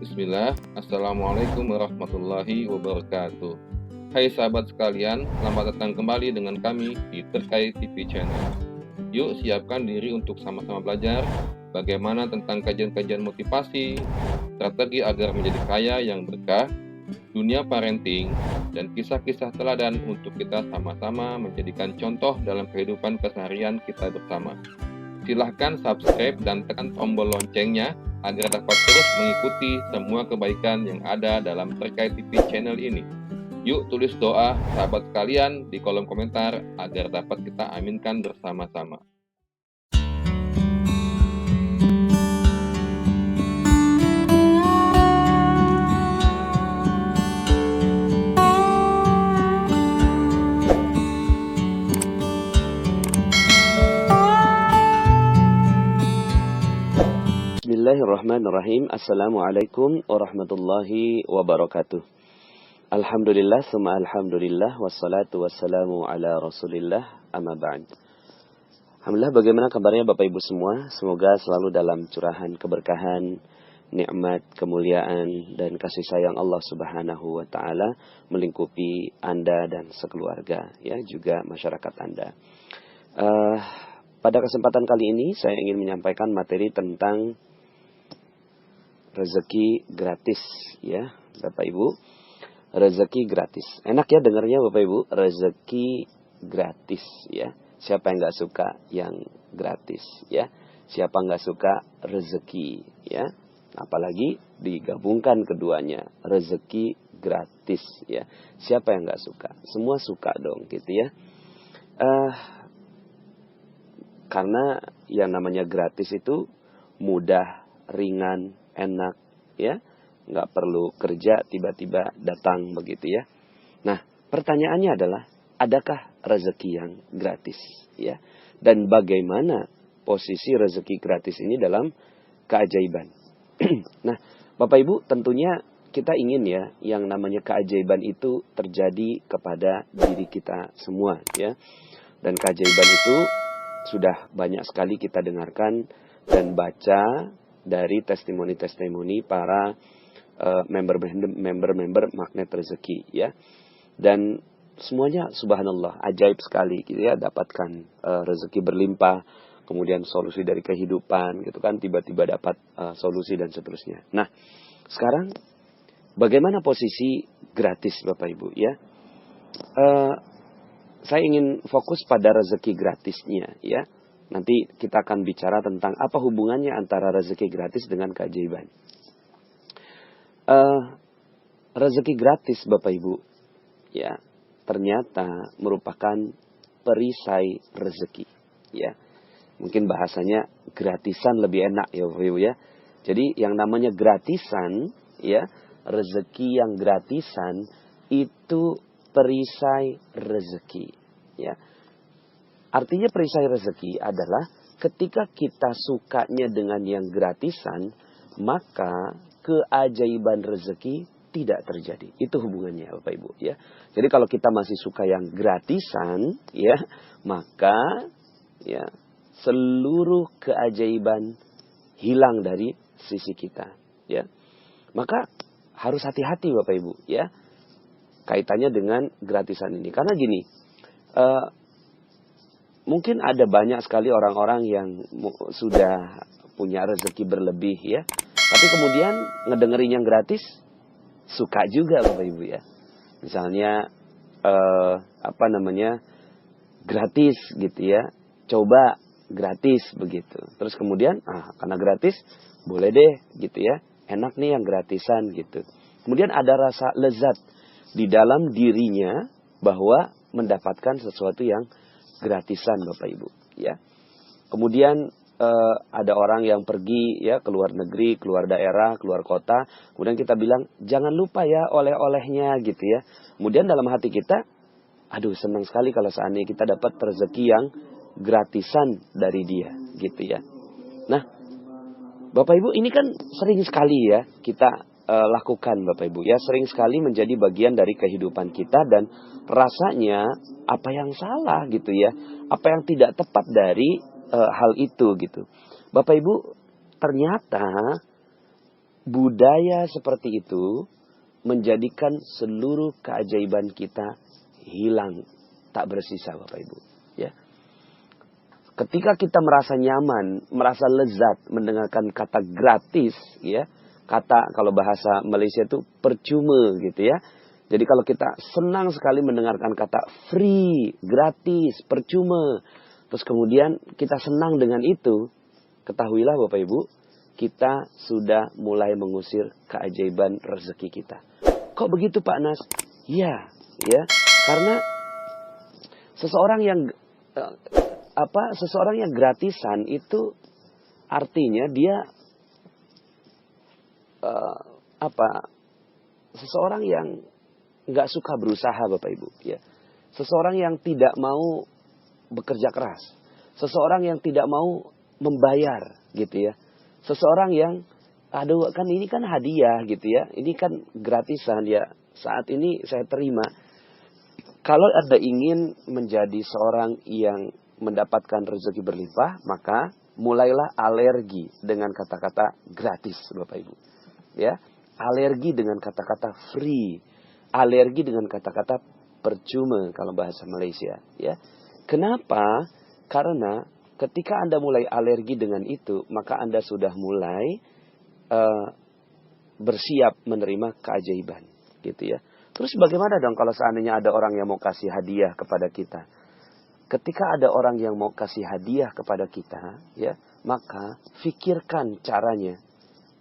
Bismillah, Assalamualaikum warahmatullahi wabarakatuh. Hai sahabat sekalian, selamat datang kembali dengan kami di Terkait TV Channel. Yuk siapkan diri untuk sama-sama belajar bagaimana tentang kajian-kajian motivasi, strategi agar menjadi kaya yang berkah, dunia parenting, dan kisah-kisah teladan untuk kita sama-sama menjadikan contoh dalam kehidupan keseharian kita bersama. Silahkan subscribe dan tekan tombol loncengnya agar dapat terus mengikuti semua kebaikan yang ada dalam Terkait TV channel ini. Yuk tulis doa sahabat sekalian di kolom komentar agar dapat kita aminkan bersama-sama. Bismillahirrahmanirrahim. Assalamualaikum warahmatullahi wabarakatuh. Alhamdulillah, summa alhamdulillah, wassalatu wassalamu ala rasulillah, amma ba'd. Alhamdulillah, bagaimana kabarnya Bapak Ibu semua? Semoga selalu dalam curahan keberkahan, nikmat, kemuliaan, dan kasih sayang Allah subhanahu wa ta'ala melingkupi Anda dan sekeluarga, ya, juga masyarakat Anda. Pada kesempatan kali ini saya ingin menyampaikan materi tentang rezeki gratis, ya Bapak Ibu. Rezeki gratis. Enak ya dengarnya Bapak Ibu, rezeki gratis, ya. Siapa yang nggak suka yang gratis, ya? Siapa nggak suka rezeki, ya? Apalagi digabungkan keduanya, rezeki gratis, ya. Siapa yang nggak suka? Semua suka dong, gitu ya. Karena yang namanya gratis itu mudah, ringan, enak, ya, nggak perlu kerja tiba-tiba datang begitu ya. Nah, pertanyaannya adalah, adakah rezeki yang gratis, ya? Dan bagaimana posisi rezeki gratis ini dalam keajaiban? Nah, Bapak Ibu, tentunya kita ingin ya, yang namanya keajaiban itu terjadi kepada diri kita semua, ya. Dan keajaiban itu sudah banyak sekali kita dengarkan dan baca dari testimoni-testimoni para member-member magnet rezeki, ya. Dan semuanya subhanallah ajaib sekali gitu ya, dapatkan rezeki berlimpah, kemudian solusi dari kehidupan gitu kan, tiba-tiba dapat solusi dan seterusnya. Nah, sekarang bagaimana posisi gratis Bapak Ibu, ya? Saya ingin fokus pada rezeki gratisnya, ya. Nanti kita akan bicara tentang apa hubungannya antara rezeki gratis dengan keajaiban. Rezeki gratis Bapak Ibu, ya, ternyata merupakan perisai rezeki, ya. Mungkin bahasanya gratisan lebih enak ya Bapak Ibu, ya. Jadi yang namanya gratisan, ya, rezeki yang gratisan itu perisai rezeki, ya. Artinya perisai rezeki adalah ketika kita sukanya dengan yang gratisan, maka keajaiban rezeki tidak terjadi. Itu hubungannya Bapak Ibu, ya. Jadi kalau kita masih suka yang gratisan, ya, maka ya seluruh keajaiban hilang dari sisi kita, ya. Maka harus hati-hati Bapak Ibu, ya, kaitannya dengan gratisan ini. Karena gini, mungkin ada banyak sekali orang-orang yang sudah punya rezeki berlebih, ya. Tapi kemudian ngedengerin yang gratis, suka juga Bapak Ibu, ya. Misalnya, gratis gitu ya. Coba gratis begitu. Terus kemudian, karena gratis, boleh deh gitu ya. Enak nih yang gratisan gitu. Kemudian ada rasa lezat di dalam dirinya bahwa mendapatkan sesuatu yang gratisan Bapak Ibu, ya. Kemudian ada orang yang pergi ya ke luar negeri, keluar daerah, keluar kota, kemudian kita bilang jangan lupa ya oleh-olehnya gitu ya. Kemudian dalam hati kita, aduh senang sekali kalau seandainya kita dapat rezeki yang gratisan dari dia gitu ya. Nah, Bapak Ibu, ini kan sering sekali ya kita lakukan Bapak Ibu, ya, sering sekali menjadi bagian dari kehidupan kita dan rasanya apa yang salah gitu ya, apa yang tidak tepat dari hal itu gitu. Bapak Ibu, ternyata budaya seperti itu menjadikan seluruh keajaiban kita hilang, tak bersisa Bapak Ibu. Ya. Ketika kita merasa nyaman, merasa lezat mendengarkan kata gratis, ya, kata kalau bahasa Malaysia itu percuma gitu ya. Jadi kalau kita senang sekali mendengarkan kata free, gratis, percuma, terus kemudian kita senang dengan itu, ketahuilah Bapak Ibu, kita sudah mulai mengusir keajaiban rezeki kita. Kok begitu Pak Nas? Ya, karena seseorang yang gratisan itu artinya dia seseorang yang nggak suka berusaha Bapak Ibu, ya. Seseorang yang tidak mau bekerja keras, seseorang yang tidak mau membayar gitu ya. Seseorang yang aduh kan ini kan hadiah gitu ya. Ini kan gratisan ya. Saat ini saya terima. Kalau Anda ingin menjadi seorang yang mendapatkan rezeki berlimpah, maka mulailah alergi dengan kata-kata gratis Bapak Ibu. Ya, alergi dengan kata-kata free, alergi dengan kata-kata percuma kalau bahasa Malaysia, ya. Kenapa? Karena ketika Anda mulai alergi dengan itu, maka Anda sudah mulai bersiap menerima keajaiban, gitu ya. Terus bagaimana dong kalau seandainya ada orang yang mau kasih hadiah kepada kita? Ketika ada orang yang mau kasih hadiah kepada kita, ya, maka fikirkan caranya.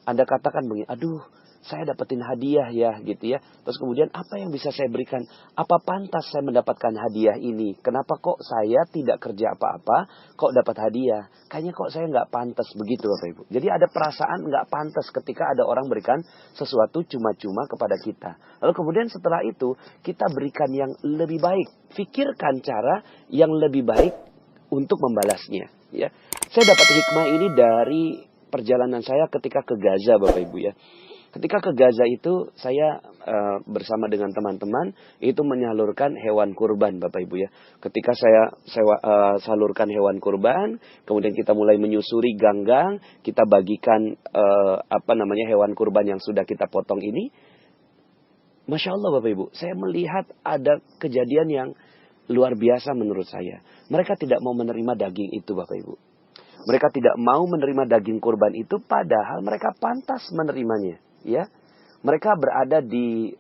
Anda katakan begini, aduh, saya dapetin hadiah ya, gitu ya. Terus kemudian apa yang bisa saya berikan? Apa pantas saya mendapatkan hadiah ini? Kenapa kok saya tidak kerja apa-apa, kok dapat hadiah? Kayaknya kok saya nggak pantas begitu Bapak Ibu. Jadi ada perasaan nggak pantas ketika ada orang berikan sesuatu cuma-cuma kepada kita. Lalu kemudian setelah itu kita berikan yang lebih baik. Fikirkan cara yang lebih baik untuk membalasnya. Ya, saya dapat hikmah ini dari perjalanan saya ketika ke Gaza Bapak Ibu ya. Ketika ke Gaza itu saya bersama dengan teman-teman itu menyalurkan hewan kurban Bapak Ibu ya. Ketika saya salurkan hewan kurban, kemudian kita mulai menyusuri gang-gang, kita bagikan hewan kurban yang sudah kita potong ini. Masya Allah Bapak Ibu, saya melihat ada kejadian yang luar biasa menurut saya. Mereka tidak mau menerima daging itu Bapak Ibu. Mereka tidak mau menerima daging kurban itu padahal mereka pantas menerimanya. Ya, mereka berada di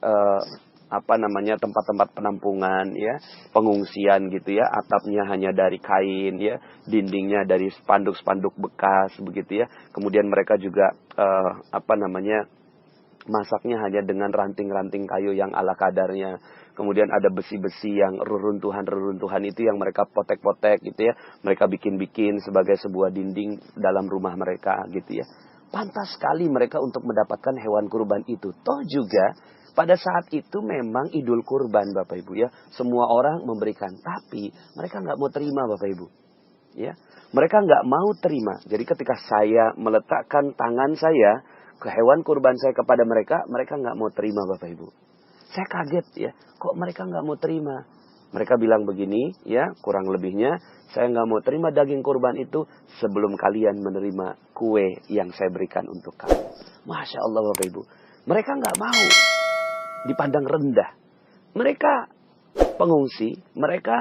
tempat-tempat penampungan, ya, pengungsian gitu ya, atapnya hanya dari kain, ya, dindingnya dari spanduk-spanduk bekas begitu ya. Kemudian mereka juga masaknya hanya dengan ranting-ranting kayu yang ala kadarnya. Kemudian ada besi-besi yang reruntuhan itu yang mereka potek-potek gitu ya. Mereka bikin-bikin sebagai sebuah dinding dalam rumah mereka gitu ya. Pantas sekali mereka untuk mendapatkan hewan kurban itu. Toh juga pada saat itu memang idul kurban Bapak Ibu ya. Semua orang memberikan. Tapi mereka nggak mau terima Bapak Ibu. Ya, mereka nggak mau terima. Jadi ketika saya meletakkan tangan saya ke hewan kurban saya kepada mereka, mereka nggak mau terima Bapak Ibu. Saya kaget ya. Kok mereka nggak mau terima? Mereka bilang begini ya, kurang lebihnya. Saya nggak mau terima daging kurban itu sebelum kalian menerima kue yang saya berikan untuk kamu. Masya Allah Bapak Ibu. Mereka nggak mau dipandang rendah. Mereka pengungsi. Mereka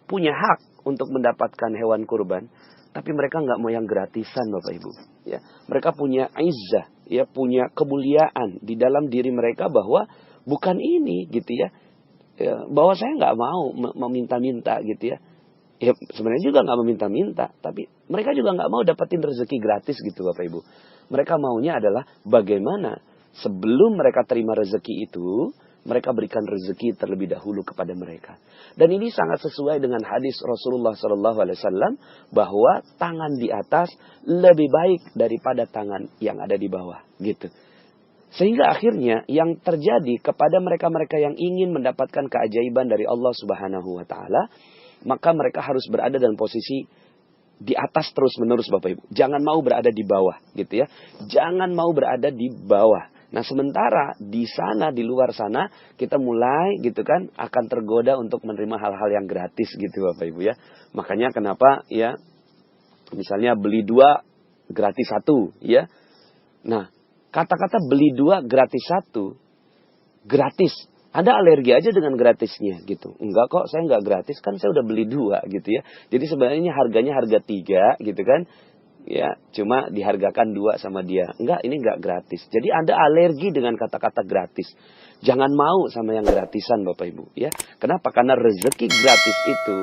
punya hak untuk mendapatkan hewan kurban. Tapi mereka nggak mau yang gratisan Bapak Ibu. Ya, mereka punya izzah. Ya, punya kemuliaan di dalam diri mereka bahwa bukan ini gitu ya. Ya, bahwa saya nggak mau meminta-minta gitu ya. Ya sebenarnya juga nggak meminta-minta, tapi mereka juga nggak mau dapetin rezeki gratis gitu Bapak Ibu. Mereka maunya adalah bagaimana sebelum mereka terima rezeki itu, mereka berikan rezeki terlebih dahulu kepada mereka. Dan ini sangat sesuai dengan hadis Rasulullah SAW bahwa tangan di atas lebih baik daripada tangan yang ada di bawah gitu. Sehingga akhirnya yang terjadi kepada mereka-mereka yang ingin mendapatkan keajaiban dari Allah Subhanahu wa taala, maka mereka harus berada dalam posisi di atas terus-menerus Bapak Ibu. Jangan mau berada di bawah gitu ya. Jangan mau berada di bawah. Nah, sementara di sana, di luar sana, kita mulai gitu kan akan tergoda untuk menerima hal-hal yang gratis gitu Bapak Ibu ya. Makanya kenapa ya misalnya beli 2 gratis 1 ya. Nah, kata-kata beli 2 gratis 1, gratis. Anda alergi aja dengan gratisnya gitu. Enggak kok, saya enggak gratis, kan saya udah beli 2 gitu ya. Jadi sebenarnya harganya harga 3 gitu kan. Ya, cuma dihargakan 2 sama dia. Enggak, ini enggak gratis. Jadi Anda alergi dengan kata-kata gratis. Jangan mau sama yang gratisan Bapak Ibu ya. Kenapa? Karena rezeki gratis itu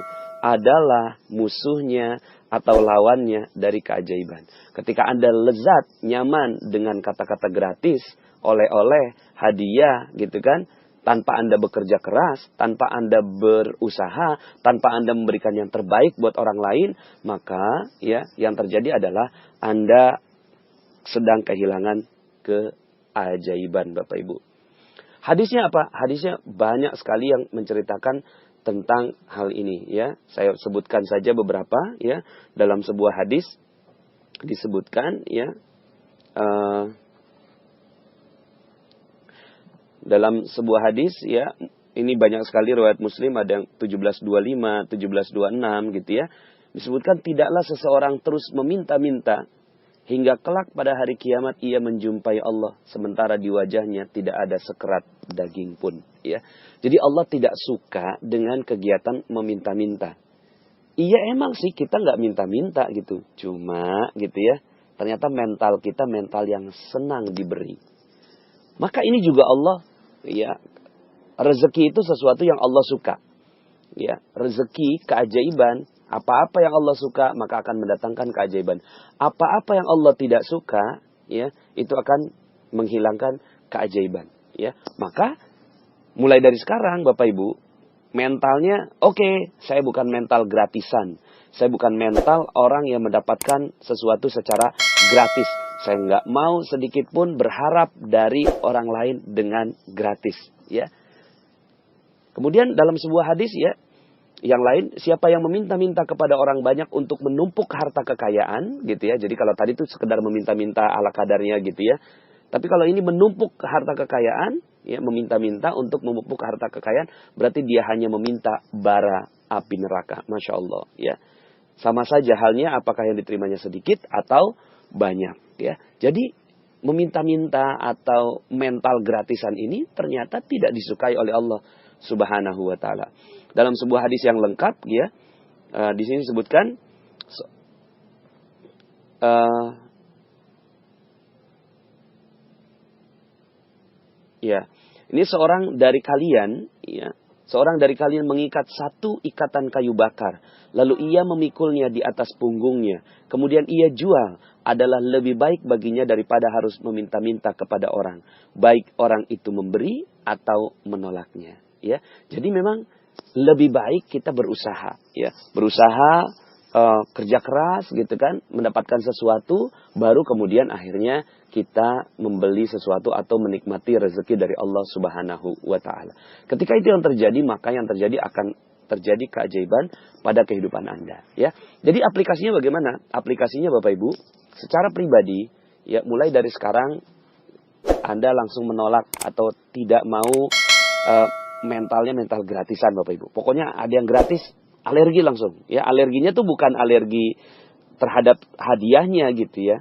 adalah musuhnya atau lawannya dari keajaiban. Ketika Anda lezat, nyaman dengan kata-kata gratis, oleh-oleh, hadiah gitu kan, tanpa Anda bekerja keras, tanpa Anda berusaha, tanpa Anda memberikan yang terbaik buat orang lain, maka ya yang terjadi adalah Anda sedang kehilangan keajaiban Bapak Ibu. Hadisnya apa? Hadisnya banyak sekali yang menceritakan tentang hal ini ya. Saya sebutkan saja beberapa ya. Dalam sebuah hadis disebutkan ya, dalam sebuah hadis ya, ini banyak sekali riwayat Muslim, ada yang 1725, 1726 gitu ya. Disebutkan tidaklah seseorang terus meminta-minta hingga kelak pada hari kiamat ia menjumpai Allah sementara di wajahnya tidak ada sekerat daging pun ya. Jadi Allah tidak suka dengan kegiatan meminta-minta. Iya emang sih kita nggak minta-minta gitu. Cuma gitu ya, ternyata mental kita mental yang senang diberi. Maka ini juga Allah ya, rezeki itu sesuatu yang Allah suka. Ya, rezeki, keajaiban, apa-apa yang Allah suka maka akan mendatangkan keajaiban. Apa-apa yang Allah tidak suka, ya, itu akan menghilangkan keajaiban. Ya, maka mulai dari sekarang, Bapak Ibu, mentalnya, oke, saya bukan mental gratisan. Saya bukan mental orang yang mendapatkan sesuatu secara gratis. Saya nggak mau sedikit pun berharap dari orang lain dengan gratis. Ya. Kemudian dalam sebuah hadis ya, yang lain, siapa yang meminta-minta kepada orang banyak untuk menumpuk harta kekayaan, gitu ya. Jadi kalau tadi itu sekedar meminta-minta ala kadarnya gitu ya. Tapi kalau ini menumpuk harta kekayaan, ya, meminta-minta untuk menumpuk harta kekayaan, berarti dia hanya meminta bara api neraka. Masya Allah, ya. Sama saja halnya apakah yang diterimanya sedikit atau banyak, ya. Jadi meminta-minta atau mental gratisan ini ternyata tidak disukai oleh Allah Subhanahu wa taala. Dalam sebuah hadis yang lengkap ya, di sini disebutkan ya, ini seorang dari kalian ya, seorang dari kalian mengikat satu ikatan kayu bakar, lalu ia memikulnya di atas punggungnya, kemudian ia jual, adalah lebih baik baginya daripada harus meminta-minta kepada orang, baik orang itu memberi atau menolaknya. Ya, jadi memang lebih baik kita berusaha, ya, berusaha kerja keras, gitu kan, mendapatkan sesuatu, baru kemudian akhirnya kita membeli sesuatu atau menikmati rezeki dari Allah Subhanahu wa taala. Ketika itu yang terjadi, maka yang terjadi akan terjadi keajaiban pada kehidupan Anda, ya. Jadi aplikasinya bagaimana? Aplikasinya Bapak Ibu, secara pribadi, ya, mulai dari sekarang Anda langsung menolak atau tidak mau mentalnya mental gratisan Bapak Ibu. Pokoknya ada yang gratis, alergi langsung. Ya, alerginya tuh bukan alergi terhadap hadiahnya gitu ya.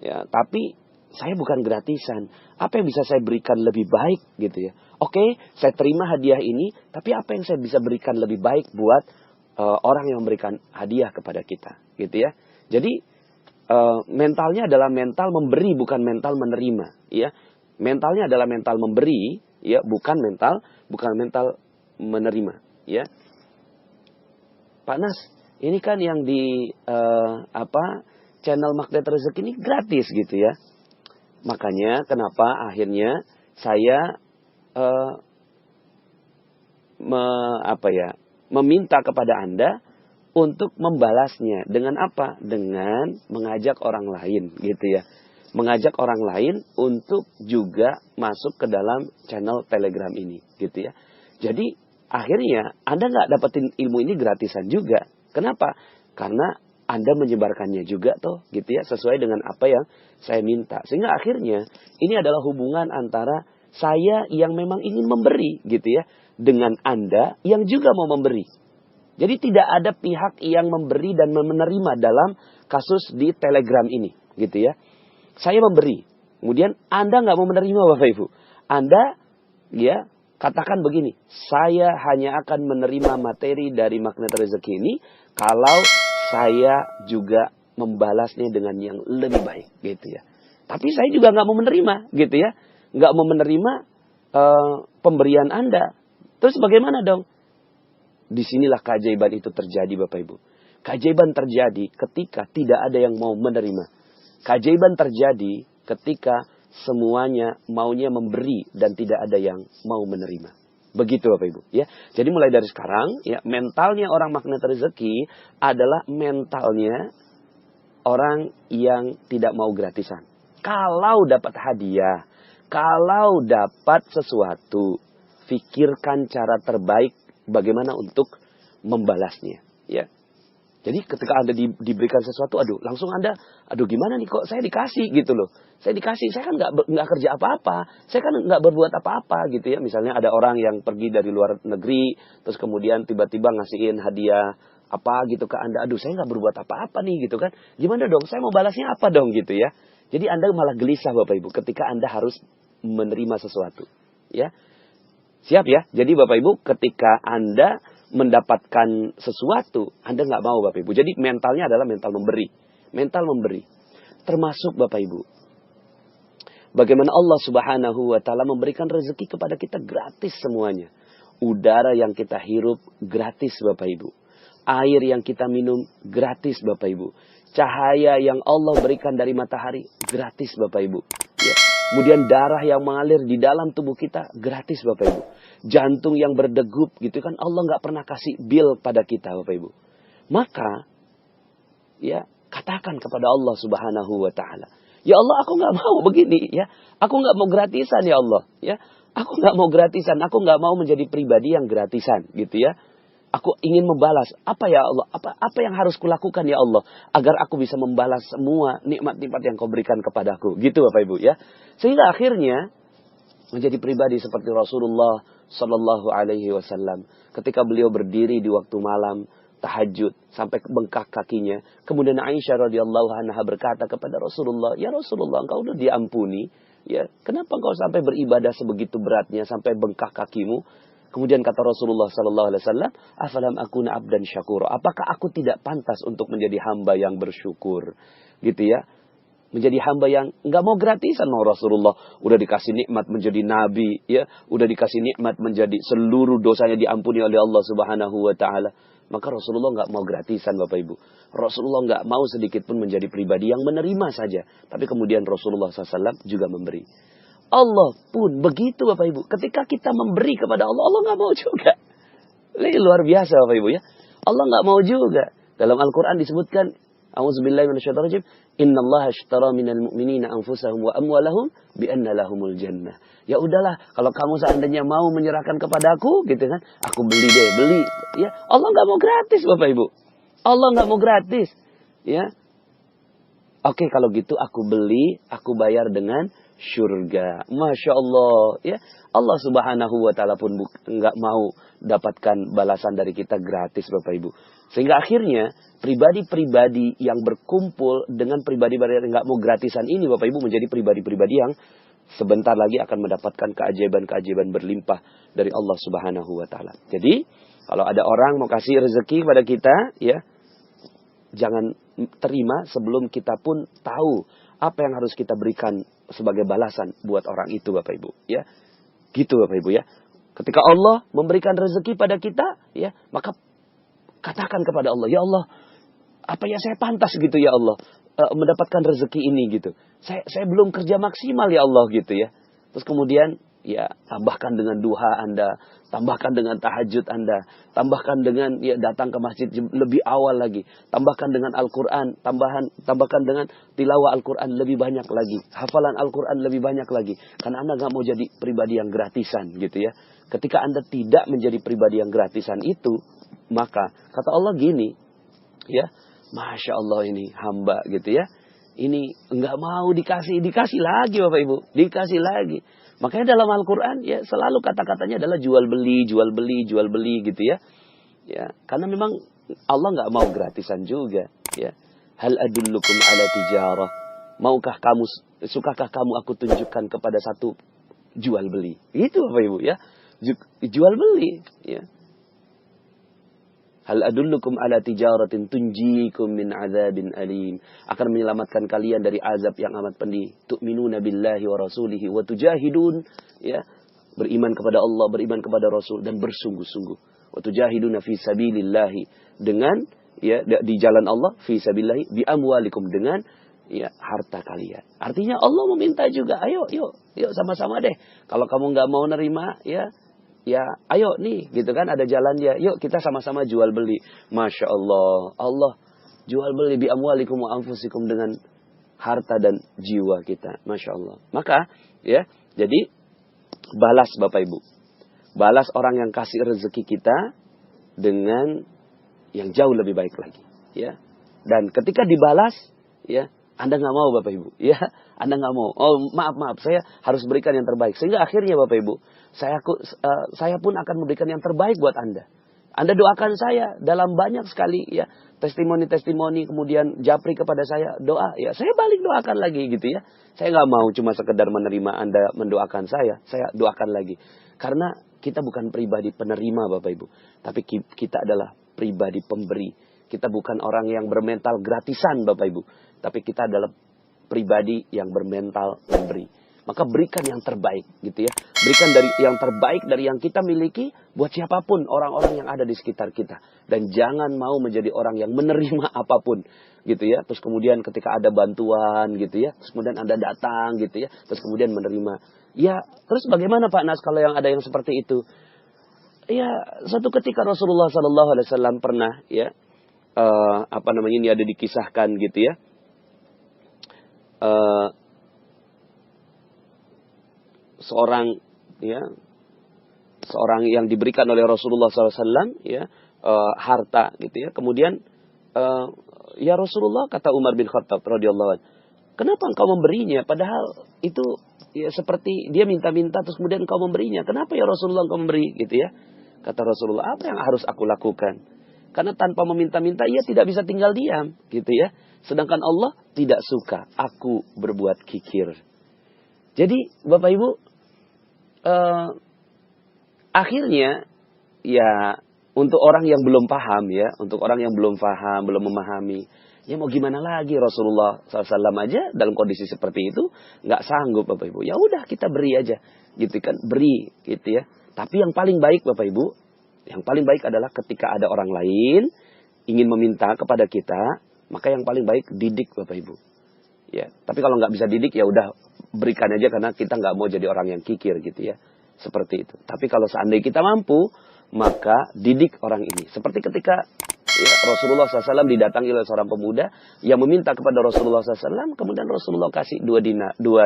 Ya, tapi saya bukan gratisan. Apa yang bisa saya berikan lebih baik gitu ya. Oke, saya terima hadiah ini, tapi apa yang saya bisa berikan lebih baik buat orang yang memberikan hadiah kepada kita, gitu ya. Jadi mentalnya adalah mental memberi, bukan mental menerima, ya. Mentalnya adalah mental memberi, ya, bukan mental menerima, ya. Pak Nas, ini kan yang di channel Magnet Rezeki ini gratis gitu ya. Makanya kenapa akhirnya saya meminta kepada Anda untuk membalasnya dengan apa? Dengan mengajak orang lain gitu ya. Mengajak orang lain untuk juga masuk ke dalam channel Telegram ini gitu ya. Jadi akhirnya Anda nggak dapetin ilmu ini gratisan juga. Kenapa? Karena Anda menyebarkannya juga toh gitu ya, sesuai dengan apa yang saya minta. Sehingga akhirnya ini adalah hubungan antara saya yang memang ingin memberi gitu ya, dengan Anda yang juga mau memberi. Jadi tidak ada pihak yang memberi dan menerima dalam kasus di Telegram ini gitu ya. Saya memberi, Kemudian Anda nggak mau menerima Bapak Ibu. Anda ya katakan begini, saya hanya akan menerima materi dari magnet rezeki ini kalau saya juga membalasnya dengan yang lebih baik gitu ya. Tapi saya juga nggak mau menerima gitu ya. Nggak mau menerima pemberian Anda. Terus bagaimana dong? Disinilah keajaiban itu terjadi Bapak Ibu. Keajaiban terjadi ketika tidak ada yang mau menerima. Keajaiban terjadi ketika semuanya maunya memberi dan tidak ada yang mau menerima. Begitu Bapak Ibu ya. Jadi mulai dari sekarang ya, mentalnya orang magnet rezeki adalah mentalnya orang yang tidak mau gratisan. Kalau dapat hadiah, kalau dapat sesuatu, pikirkan cara terbaik bagaimana untuk membalasnya ya. Jadi ketika Anda diberikan sesuatu, langsung Anda, gimana nih kok saya dikasih gitu loh. Saya dikasih, saya kan nggak kerja apa-apa, saya kan nggak berbuat apa-apa gitu ya. Misalnya ada orang yang pergi dari luar negeri, terus kemudian tiba-tiba ngasihin hadiah apa gitu ke Anda. Saya nggak berbuat apa-apa nih gitu kan. Gimana dong, saya mau balasnya apa dong gitu ya. Jadi Anda malah gelisah Bapak Ibu ketika Anda harus menerima sesuatu. Ya, siap ya. Jadi Bapak Ibu ketika Anda mendapatkan sesuatu, Anda nggak mau Bapak Ibu. Jadi mentalnya adalah mental memberi. Mental memberi. Termasuk Bapak Ibu. Bagaimana Allah Subhanahu wa Ta'ala memberikan rezeki kepada kita gratis semuanya. Udara yang kita hirup gratis Bapak Ibu. Air yang kita minum gratis Bapak Ibu. Cahaya yang Allah berikan dari matahari gratis Bapak Ibu. Ya. Kemudian darah yang mengalir di dalam tubuh kita gratis Bapak Ibu. Jantung yang berdegup gitu kan, Allah nggak pernah kasih bill pada kita Bapak Ibu. Maka ya katakan kepada Allah Subhanahu wa Ta'ala, ya Allah, aku nggak mau begini ya, aku nggak mau gratisan ya Allah ya, aku nggak mau gratisan, aku nggak mau menjadi pribadi yang gratisan gitu ya. Aku ingin membalas. Apa ya Allah? Apa yang harus kulakukan ya Allah agar aku bisa membalas semua nikmat-nikmat yang Kau berikan kepadaku? Gitu Bapak Ibu ya. Sehingga akhirnya menjadi pribadi seperti Rasulullah Sallallahu Alaihi Wasallam. Ketika beliau berdiri di waktu malam tahajud sampai bengkak kakinya, kemudian Aisyah radhiyallahu anha berkata kepada Rasulullah, ya Rasulullah, engkau udah diampuni, ya kenapa engkau sampai beribadah sebegitu beratnya sampai bengkak kakimu? Kemudian kata Rasulullah Sallallahu Alaihi Wasallam, afalam akuna abdan syakura, apakah aku tidak pantas untuk menjadi hamba yang bersyukur, gitu ya? Menjadi hamba yang nggak mau gratisan. Mau Rasulullah udah dikasih nikmat menjadi nabi ya, udah dikasih nikmat menjadi seluruh dosanya diampuni oleh Allah Subhanahu wa Ta'ala. Maka Rasulullah nggak mau gratisan Bapak Ibu. Rasulullah nggak mau sedikit pun menjadi pribadi yang menerima saja. Tapi kemudian Rasulullah SAW juga memberi. Allah pun begitu Bapak Ibu. Ketika kita memberi kepada Allah, Allah nggak mau juga. Ini luar biasa Bapak Ibu ya. Allah nggak mau juga. Dalam Al-Quran disebutkan, A'udzubillahi minasyaitonirrajim, innallaha ashtara minal mu'minina anfusahum wa amwalahum bi anna lahumul jannah. Ya udahlah, kalau kamu seandainya mau menyerahkan kepadaku gitu kan, aku beli deh, beli. Ya, Allah nggak mau gratis Bapak Ibu. Allah nggak mau gratis. Ya. Oke, kalau gitu aku beli, aku bayar dengan surga. Masya Allah. Ya, Allah Subhanahu wa Ta'ala pun nggak mau dapatkan balasan dari kita gratis Bapak Ibu. Sehingga akhirnya pribadi-pribadi yang berkumpul dengan pribadi-pribadi yang nggak mau gratisan ini Bapak Ibu menjadi pribadi-pribadi yang sebentar lagi akan mendapatkan keajaiban-keajaiban berlimpah dari Allah Subhanahu wa Ta'ala. Jadi kalau ada orang mau kasih rezeki kepada kita ya, jangan terima sebelum kita pun tahu apa yang harus kita berikan sebagai balasan buat orang itu Bapak Ibu ya. Gitu Bapak Ibu ya. Ketika Allah memberikan rezeki pada kita ya, maka katakan kepada Allah, ya Allah, apa ya saya pantas gitu ya Allah mendapatkan rezeki ini gitu. Saya belum kerja maksimal ya Allah gitu ya. Terus kemudian ya tambahkan dengan duha Anda, tambahkan dengan tahajud Anda, tambahkan dengan ya datang ke masjid lebih awal lagi, tambahkan dengan Al-Quran, tambahkan dengan tilawah Al-Quran lebih banyak lagi, hafalan Al-Quran lebih banyak lagi. Karena Anda nggak mau jadi pribadi yang gratisan gitu ya. Ketika Anda tidak menjadi pribadi yang gratisan itu, maka kata Allah gini, ya, Masya Allah ini hamba gitu ya, ini nggak mau dikasih lagi Bapak Ibu, dikasih lagi. Makanya dalam Al-Quran ya selalu kata-katanya adalah jual beli gitu ya. Ya, karena memang Allah nggak mau gratisan juga. Ya, hal adullukum ala tijarah. Maukah kamu sukakah kamu aku tunjukkan kepada satu jual beli? Itu Bapak Ibu ya. Jual beli ya. Hal adullukum ala tijaratin tunjikum min azabin alim. Akan menyelamatkan kalian dari azab yang amat pedih. Tu'minuna billahi wa rasulihi wa tujahidun. Ya. Beriman kepada Allah, beriman kepada Rasul. Dan bersungguh-sungguh. Wa tujahiduna fi sabilillahi. Dengan, ya, di jalan Allah. Fi sabilillahi. Bi amwalikum. Dengan, ya, harta kalian. Artinya Allah meminta juga. Ayo, yuk sama-sama deh. Kalau kamu nggak mau nerima, ya ayo nih, gitu kan, ada jalan dia. Yuk kita sama-sama jual beli. Masya Allah. Allah jual beli bi amwalikum wa anfusikum, dengan harta dan jiwa kita. Masya Allah. Maka, ya, jadi balas Bapak Ibu. Balas orang yang kasih rezeki kita dengan yang jauh lebih baik lagi. Ya. Dan ketika dibalas, ya, Anda nggak mau Bapak Ibu. Ya, Anda nggak mau. Oh maaf, saya harus berikan yang terbaik. Sehingga akhirnya Bapak Ibu, saya pun akan memberikan yang terbaik buat Anda. Anda doakan saya dalam banyak sekali ya testimoni, kemudian japri kepada saya doa, ya saya balik doakan lagi gitu ya. Saya nggak mau cuma sekedar menerima Anda mendoakan saya doakan lagi. Karena kita bukan pribadi penerima Bapak Ibu, tapi kita adalah pribadi pemberi. Kita bukan orang yang bermental gratisan Bapak Ibu, tapi kita adalah pribadi yang bermental memberi. Maka berikan yang terbaik gitu ya. Berikan dari yang terbaik dari yang kita miliki buat siapapun orang-orang yang ada di sekitar kita. Dan jangan mau menjadi orang yang menerima apapun gitu ya. Terus kemudian ketika ada bantuan gitu ya, terus kemudian Anda datang gitu ya, terus kemudian menerima. Ya, terus bagaimana Pak Nas kalau yang ada yang seperti itu? Ya, suatu ketika Rasulullah SAW pernah ya ini ada dikisahkan gitu ya. Seorang yang diberikan oleh Rasulullah SAW ya harta gitu ya. Kemudian ya Rasulullah, kata Umar bin Khattab radhiyallahu anhu, kenapa engkau memberinya? Padahal itu ya seperti dia minta-minta terus kemudian engkau memberinya. Kenapa ya Rasulullah engkau memberi gitu ya? Kata Rasulullah, apa yang harus aku lakukan? Karena tanpa meminta-minta ia tidak bisa tinggal diam gitu ya. Sedangkan Allah tidak suka aku berbuat kikir. Jadi Bapak Ibu, akhirnya ya untuk orang yang belum paham ya, untuk orang yang belum paham, belum memahami, ya mau gimana lagi, Rasulullah SAW aja dalam kondisi seperti itu nggak sanggup Bapak Ibu. Ya udah kita beri aja, gitu kan, beri gitu ya. Tapi yang paling baik Bapak Ibu, yang paling baik adalah ketika ada orang lain ingin meminta kepada kita, maka yang paling baik didik Bapak Ibu. Ya, tapi kalau nggak bisa didik ya udah berikan aja karena kita nggak mau jadi orang yang kikir gitu ya. Seperti itu. Tapi kalau seandainya kita mampu, maka didik orang ini. Seperti ketika ya, Rasulullah SAW didatangi oleh seorang pemuda yang meminta kepada Rasulullah SAW, kemudian Rasulullah kasih 2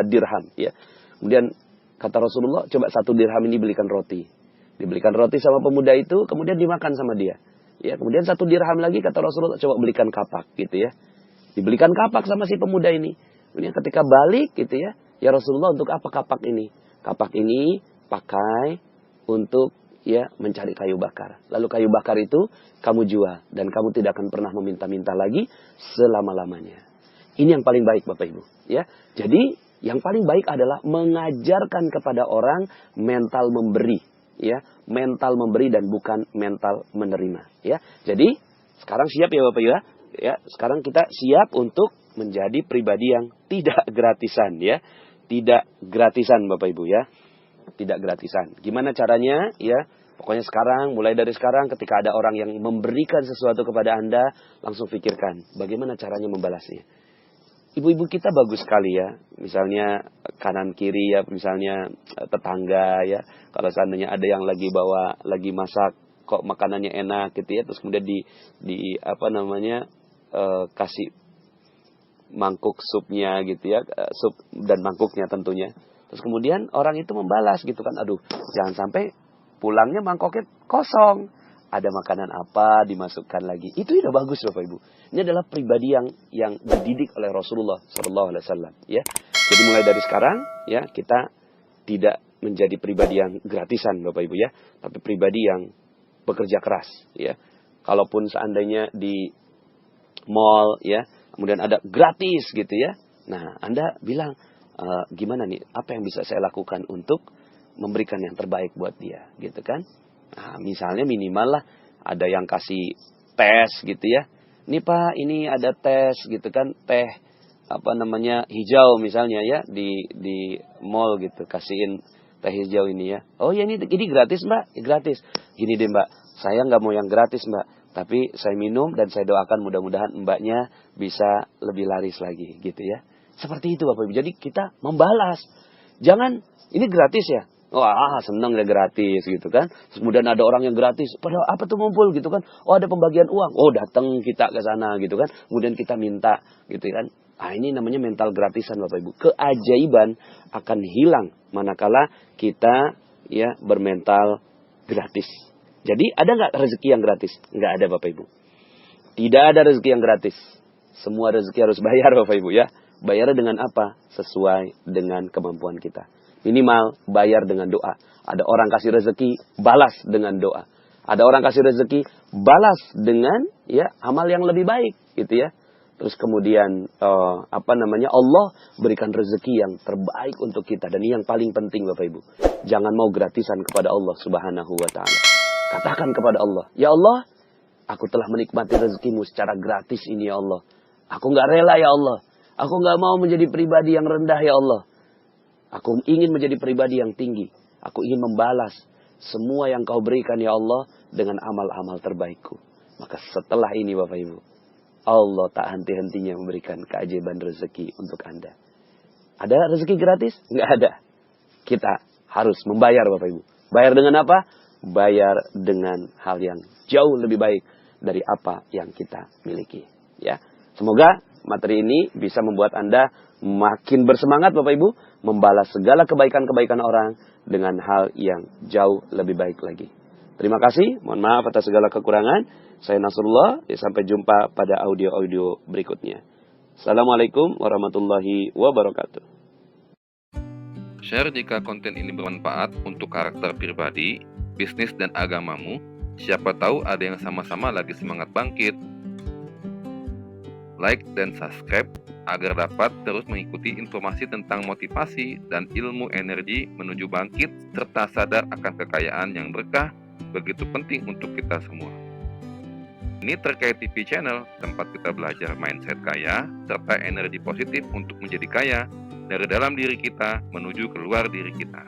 dirham. Ya. Kemudian kata Rasulullah, coba 1 dirham ini belikan roti. Dibelikan roti sama pemuda itu, kemudian dimakan sama dia. Ya, kemudian 1 dirham lagi kata Rasulullah, coba belikan kapak gitu ya. Dibelikan kapak sama si pemuda ini. Kemudian ketika balik gitu ya, ya Rasulullah, untuk apa kapak ini? Kapak ini pakai untuk ya mencari kayu bakar. Lalu kayu bakar itu kamu jual dan kamu tidak akan pernah meminta-minta lagi selama-lamanya. Ini yang paling baik Bapak Ibu, ya. Jadi yang paling baik adalah mengajarkan kepada orang mental memberi, ya, mental memberi dan bukan mental menerima, ya. Jadi sekarang siap ya Bapak Ibu, ya. Sekarang kita siap untuk menjadi pribadi yang tidak gratisan, ya. Tidak gratisan Bapak Ibu, ya. Tidak gratisan. Gimana caranya, ya? Pokoknya sekarang, mulai dari sekarang ketika ada orang yang memberikan sesuatu kepada Anda, langsung pikirkan bagaimana caranya membalasnya. Ibu-ibu kita bagus sekali ya. Misalnya kanan kiri ya, misalnya tetangga ya. Kalau seandainya ada yang lagi lagi masak, kok makanannya enak gitu ya, terus kemudian kasih mangkuk supnya gitu ya, sup dan mangkuknya tentunya. Terus kemudian orang itu membalas gitu kan, aduh jangan sampai pulangnya mangkoknya kosong. Ada makanan apa dimasukkan lagi. Itu udah bagus Bapak Ibu. Ini adalah pribadi yang dididik oleh Rasulullah SAW. Ya. Jadi mulai dari sekarang ya kita tidak menjadi pribadi yang gratisan Bapak Ibu ya, tapi pribadi yang bekerja keras ya. Kalaupun seandainya di mall ya, kemudian ada gratis gitu ya. Nah, Anda bilang, gimana nih, apa yang bisa saya lakukan untuk memberikan yang terbaik buat dia, gitu kan. Nah, misalnya minimal lah ada yang kasih tes gitu ya. Ini Pak, ini ada tes gitu kan, teh apa namanya hijau misalnya ya di mall gitu, kasihin teh hijau ini ya. Oh ya, ini gratis Mbak, ya, gratis. Gini deh Mbak, saya nggak mau yang gratis Mbak, tapi saya minum dan saya doakan mudah-mudahan Mbaknya bisa lebih laris lagi gitu ya. Seperti itu Bapak Ibu. Jadi kita membalas. Jangan ini gratis ya. Wah, senang ya gratis gitu kan. Terus kemudian ada orang yang gratis. Padahal apa tuh ngumpul gitu kan. Oh, ada pembagian uang. Oh, datang kita ke sana gitu kan. Kemudian kita minta gitu kan. Ah, ini namanya mental gratisan Bapak Ibu. Keajaiban akan hilang manakala kita ya bermental gratis. Jadi ada nggak rezeki yang gratis? Nggak ada Bapak Ibu. Tidak ada rezeki yang gratis. Semua rezeki harus bayar Bapak Ibu ya. Bayar dengan apa? Sesuai dengan kemampuan kita. Minimal bayar dengan doa. Ada orang kasih rezeki, balas dengan doa. Ada orang kasih rezeki, balas dengan ya amal yang lebih baik gitu ya. Terus kemudian Allah berikan rezeki yang terbaik untuk kita. Dan ini yang paling penting Bapak Ibu. Jangan mau gratisan kepada Allah Subhanahu wa taala. Katakan kepada Allah, "Ya Allah, aku telah menikmati rezekimu secara gratis ini ya Allah. Aku nggak rela ya Allah. Aku nggak mau menjadi pribadi yang rendah ya Allah. Aku ingin menjadi pribadi yang tinggi. Aku ingin membalas semua yang kau berikan ya Allah dengan amal-amal terbaikku." Maka setelah ini Bapak Ibu, Allah tak henti-hentinya memberikan keajaiban rezeki untuk Anda. Ada rezeki gratis? Nggak ada. Kita harus membayar Bapak Ibu. Bayar dengan apa? Bayar dengan hal yang jauh lebih baik dari apa yang kita miliki. Ya, semoga materi ini bisa membuat Anda makin bersemangat Bapak Ibu membalas segala kebaikan-kebaikan orang dengan hal yang jauh lebih baik lagi. Terima kasih, mohon maaf atas segala kekurangan. Saya Nasrullah, sampai jumpa pada audio-audio berikutnya. Assalamualaikum warahmatullahi wabarakatuh. Share jika konten ini bermanfaat untuk karakter pribadi, bisnis dan agamamu. Siapa tahu ada yang sama-sama lagi semangat bangkit. Like dan subscribe agar dapat terus mengikuti informasi tentang motivasi dan ilmu energi menuju bangkit serta sadar akan kekayaan yang berkah begitu penting untuk kita semua. Ini Terkait TV Channel, tempat kita belajar mindset kaya serta energi positif untuk menjadi kaya dari dalam diri kita menuju keluar diri kita.